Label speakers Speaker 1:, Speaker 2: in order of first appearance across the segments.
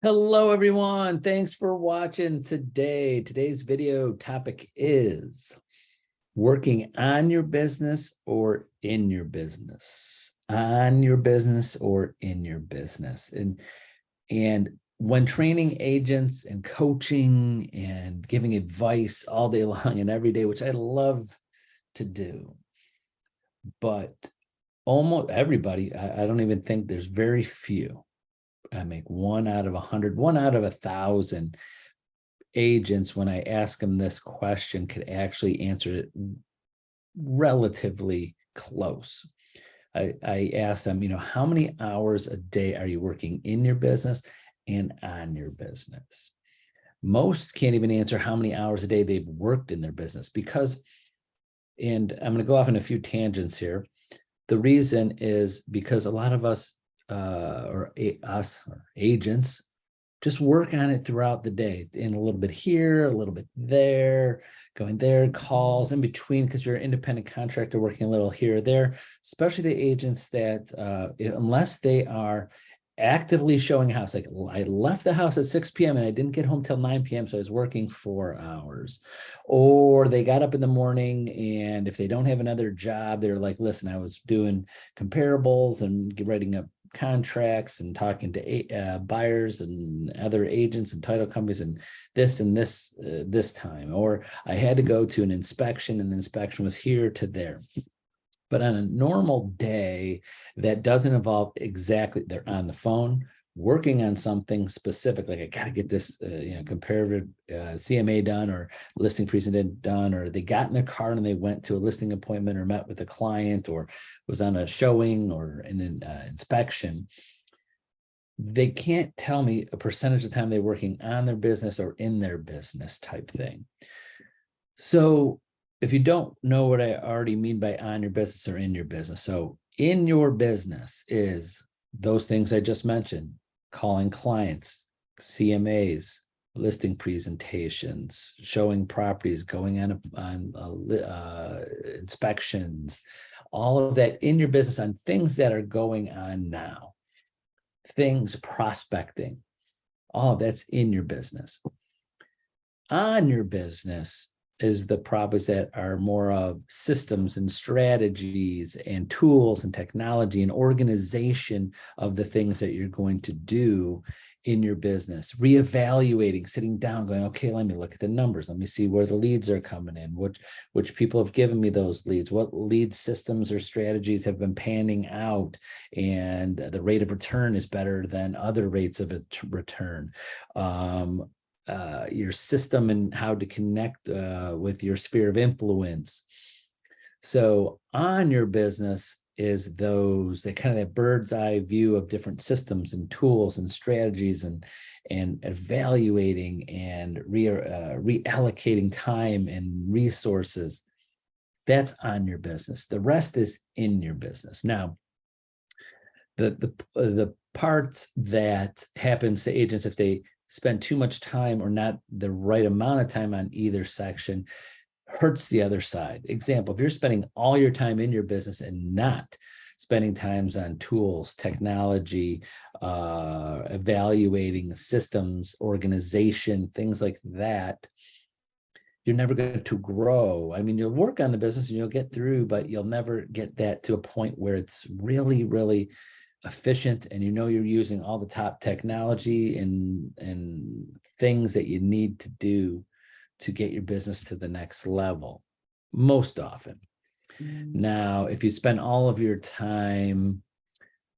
Speaker 1: Hello, everyone. Thanks for watching today. Today's video topic is working on your business or in your business. On your business or in your business. And when training agents and coaching and giving advice all day long and every day, which I love to do, but almost everybody, I don't even think there's very few. I make 1 out of 100, 1 out of 1,000 agents, when I ask them this question, could actually answer it relatively close. I ask them, how many hours a day are you working in your business and on your business? Most can't even answer how many hours a day they've worked in their business because, and I'm going to go off on a few tangents here. The reason is because a lot of us or agents just work on it throughout the day, in a little bit here, a little bit there, going there, calls in between, because you're an independent contractor working a little here or there, especially the agents that unless they are actively showing a house, like I left the house at 6 p.m. and I didn't get home till 9 p.m. So I was working 4 hours, or they got up in the morning and if they don't have another job, they're like, listen, I was doing comparables and writing up contracts and talking to buyers and other agents and title companies and this time, or I had to go to an inspection and the inspection was here to there. But on a normal day that doesn't involve exactly, they're on the phone working on something specific, like I got to get this comparative CMA done or listing presentation done, or they got in their car and they went to a listing appointment or met with a client or was on a showing or an inspection. They can't tell me a percentage of the time they're working on their business or in their business type thing. So if you don't know what I already mean by on your business or in your business, so in your business is those things I just mentioned: calling clients, CMAs, listing presentations, showing properties, going on inspections, all of that in your business on things that are going on now, things prospecting, all that's in your business. On your business is the properties that are more of systems and strategies and tools and technology and organization of the things that you're going to do in your business. Reevaluating, sitting down, going, okay, let me look at the numbers. Let me see where the leads are coming in, which people have given me those leads, what lead systems or strategies have been panning out, and the rate of return is better than other rates of return. Your system and how to connect with your sphere of influence. So on your business is that kind of that bird's eye view of different systems and tools and strategies and evaluating and reallocating time and resources. That's on your business. The rest is in your business. Now, the part that happens to agents if they spend too much time or not the right amount of time on either section hurts the other side. Example, if you're spending all your time in your business and not spending times on tools, technology, evaluating systems, organization, things like that, you're never going to grow. I mean, you'll work on the business and you'll get through, but you'll never get that to a point where it's really, really efficient and you're using all the top technology and things that you need to do to get your business to the next level most often. Now, if you spend all of your time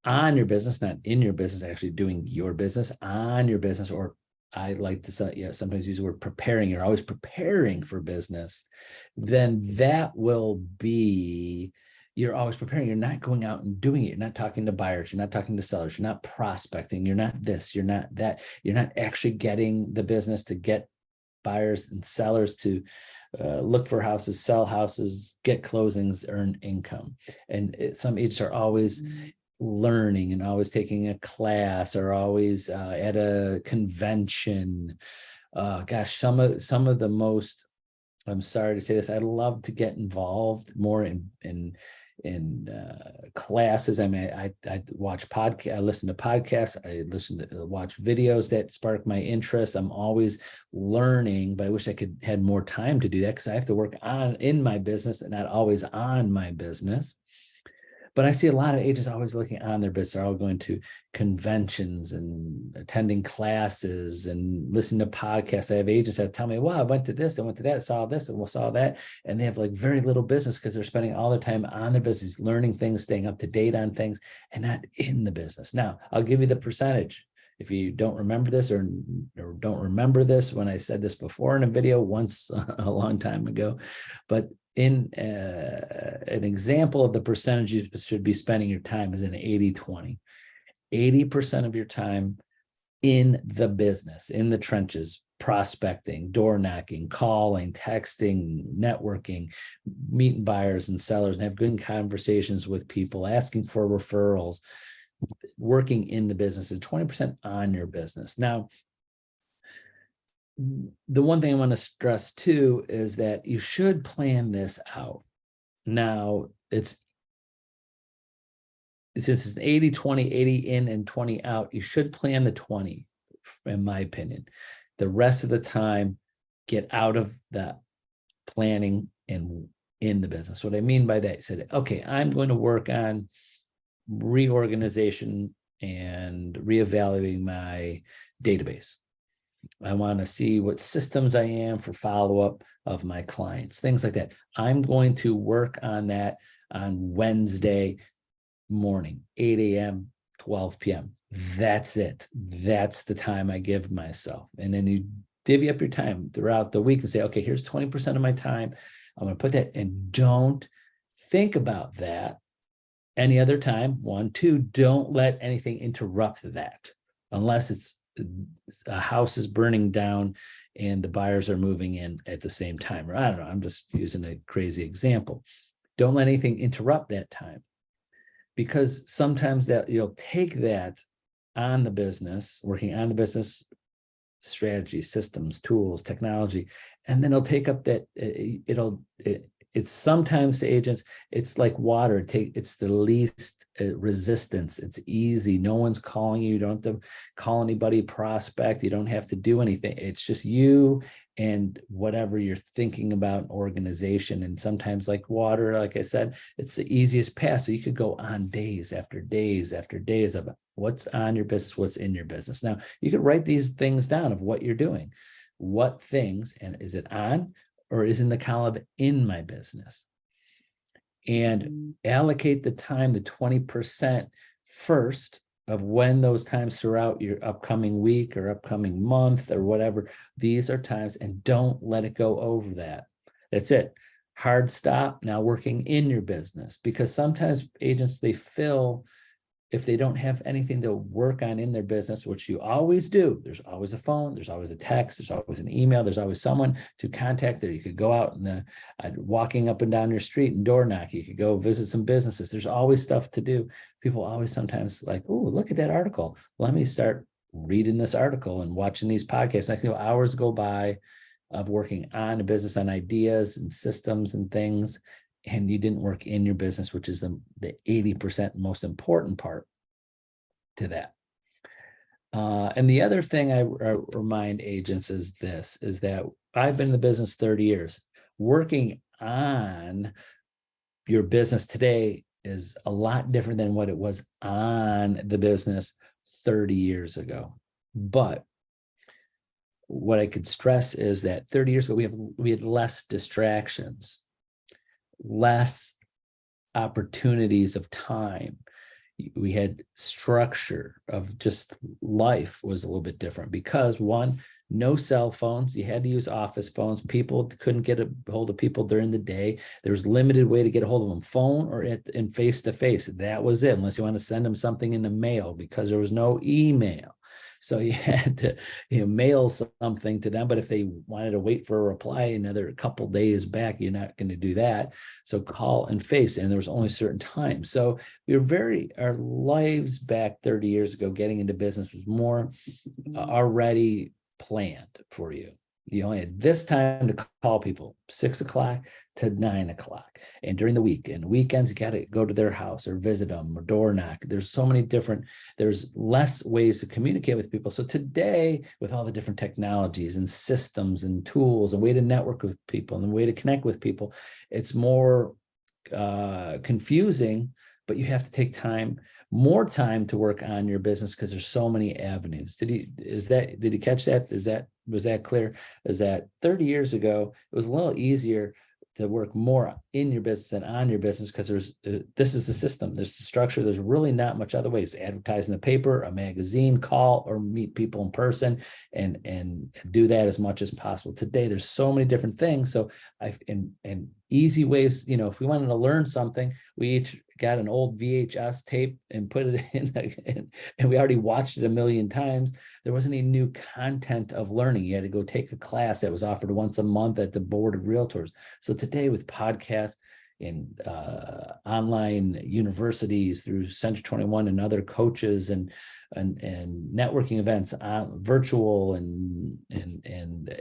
Speaker 1: on your business, not in your business, actually doing your business on your business, or I like to say, sometimes use the word preparing, you're always preparing for business, then that will be, you're always preparing. You're not going out and doing it. You're not talking to buyers. You're not talking to sellers. You're not prospecting. You're not this. You're not that. You're not actually getting the business to get buyers and sellers to look for houses, sell houses, get closings, earn income. And some agents are always learning and always taking a class or always at a convention. Gosh, some of the most, I'm sorry to say this, I'd love to get involved more in classes. I mean, I watch podcast, I listen to podcasts, watch videos that spark my interest. I'm always learning, but I wish I could had more time to do that because I have to work in my business and not always on my business. But I see a lot of agents always looking on their business. They're all going to conventions and attending classes and listening to podcasts. I have agents that tell me, wow, I went to this, I went to that, I saw this, and saw that. And they have like very little business because they're spending all their time on their business, learning things, staying up to date on things, and not in the business. Now, I'll give you the percentage. If you don't remember this or don't remember this, when I said this before in a video once a long time ago, but in an example of the percentage you should be spending your time is an 80-20. 80% of your time in the business, in the trenches, prospecting, door knocking, calling, texting, networking, meeting buyers and sellers, and have good conversations with people, asking for referrals, working in the business, is 20% on your business. Now, the one thing I want to stress too is that you should plan this out. Now, since it's 80-20, 80 in and 20 out, you should plan the 20, in my opinion. The rest of the time, get out of that planning and in the business. What I mean by that, you said, okay, I'm going to work on reorganization and reevaluating my database. I want to see what systems I am for follow-up of my clients, things like that. I'm going to work on that on Wednesday morning, 8 a.m., 12 p.m. That's it. That's the time I give myself. And then you divvy up your time throughout the week and say, okay, here's 20% of my time. I'm going to put that, and don't think about that any other time. 1, 2, don't let anything interrupt that unless it's a house is burning down and the buyers are moving in at the same time. Or I don't know, I'm just using a crazy example. Don't let anything interrupt that time, because sometimes that you'll take that on the business, working on the business strategy, systems, tools, technology, and then it'll take up that it's sometimes to agents, it's like water. It's the least resistance. It's easy. No one's calling you. You don't have to call anybody, prospect. You don't have to do anything. It's just you and whatever you're thinking about, organization. And sometimes, like water, like I said, it's the easiest path. So you could go on days after days after days of what's on your business, what's in your business. Now, you could write these things down of what you're doing, what things, and is it on or is in the column in my business, and allocate the time, the 20% first of when those times throughout your upcoming week or upcoming month or whatever, these are times, and don't let it go over that. That's it. Hard stop. Now working in your business, because sometimes agents, they fill, if they don't have anything to work on in their business, which you always do, there's always a phone, there's always a text, there's always an email, there's always someone to contact there. You could go out and walking up and down your street and door knock. You could go visit some businesses. There's always stuff to do. People always sometimes like, oh, look at that article. Let me start reading this article and watching these podcasts. I feel hours go by of working on a business, on ideas and systems and things, and you didn't work in your business, which is the 80% most important part to that. And the other thing I remind agents is this, is that I've been in the business 30 years. Working on your business today is a lot different than what it was on the business 30 years ago. But what I could stress is that 30 years ago, we had less distractions, less opportunities of time. We had structure of just life was a little bit different because, one, no cell phones. You had to use office phones. People couldn't get a hold of people during the day. There was limited way to get a hold of them, phone or in face-to-face. That was it, unless you want to send them something in the mail, because there was no email. So you had to, mail something to them. But if they wanted to wait for a reply another couple days back, you're not going to do that. So call and face, and there was only certain time. So our lives back 30 years ago, getting into business was more already planned for you. You only had this time to call people, 6 o'clock to 9 o'clock. And during the week and weekends, you got to go to their house or visit them or door knock. There's so many different, there's less ways to communicate with people. So today, with all the different technologies and systems and tools and way to network with people and the way to connect with people, it's more confusing, but you have to take more time to work on your business because there's so many avenues. Did he catch that? Was that clear? Is that 30 years ago, it was a little easier to work more in your business than on your business because this is the system, there's the structure, there's really not much other ways. Advertise in the paper, a magazine, call or meet people in person and do that as much as possible. Today, there's so many different things. So and easy ways, if we wanted to learn something, we each got an old VHS tape and put it in and we already watched it a million times. There wasn't any new content of learning. You had to go take a class that was offered once a month at the Board of Realtors. So today with podcasts and online universities through Century 21 and other coaches and networking events, virtual and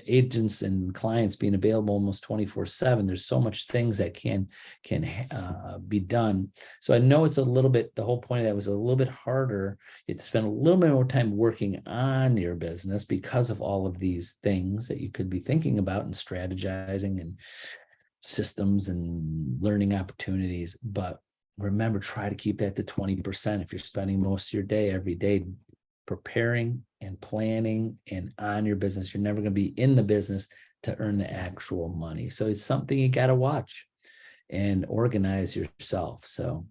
Speaker 1: agents and clients being available almost 24/7. There's so much things that can be done. So I know it's a little bit, the whole point of that was a little bit harder. You have to spend a little bit more time working on your business because of all of these things that you could be thinking about and strategizing and systems and learning opportunities. But remember, try to keep that to 20%. If you're spending most of your day every day preparing and planning and on your business, you're never going to be in the business to earn the actual money. So it's something you got to watch and organize yourself. So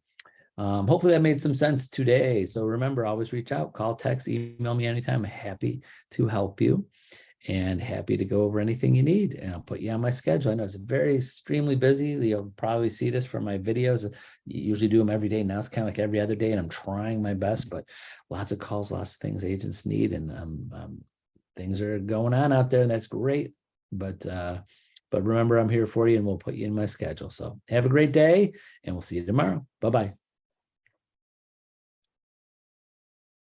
Speaker 1: hopefully that made some sense today. So remember, always reach out, call, text, email me anytime. I'm happy to help you and happy to go over anything you need. And I'll put you on my schedule. I know it's very extremely busy. You'll probably see this from my videos. You usually do them every day. Now it's kind of like every other day, and I'm trying my best, but lots of calls, lots of things agents need, and things are going on out there, and that's great. But remember, I'm here for you, and we'll put you in my schedule. So have a great day, and we'll see you tomorrow. Bye-bye.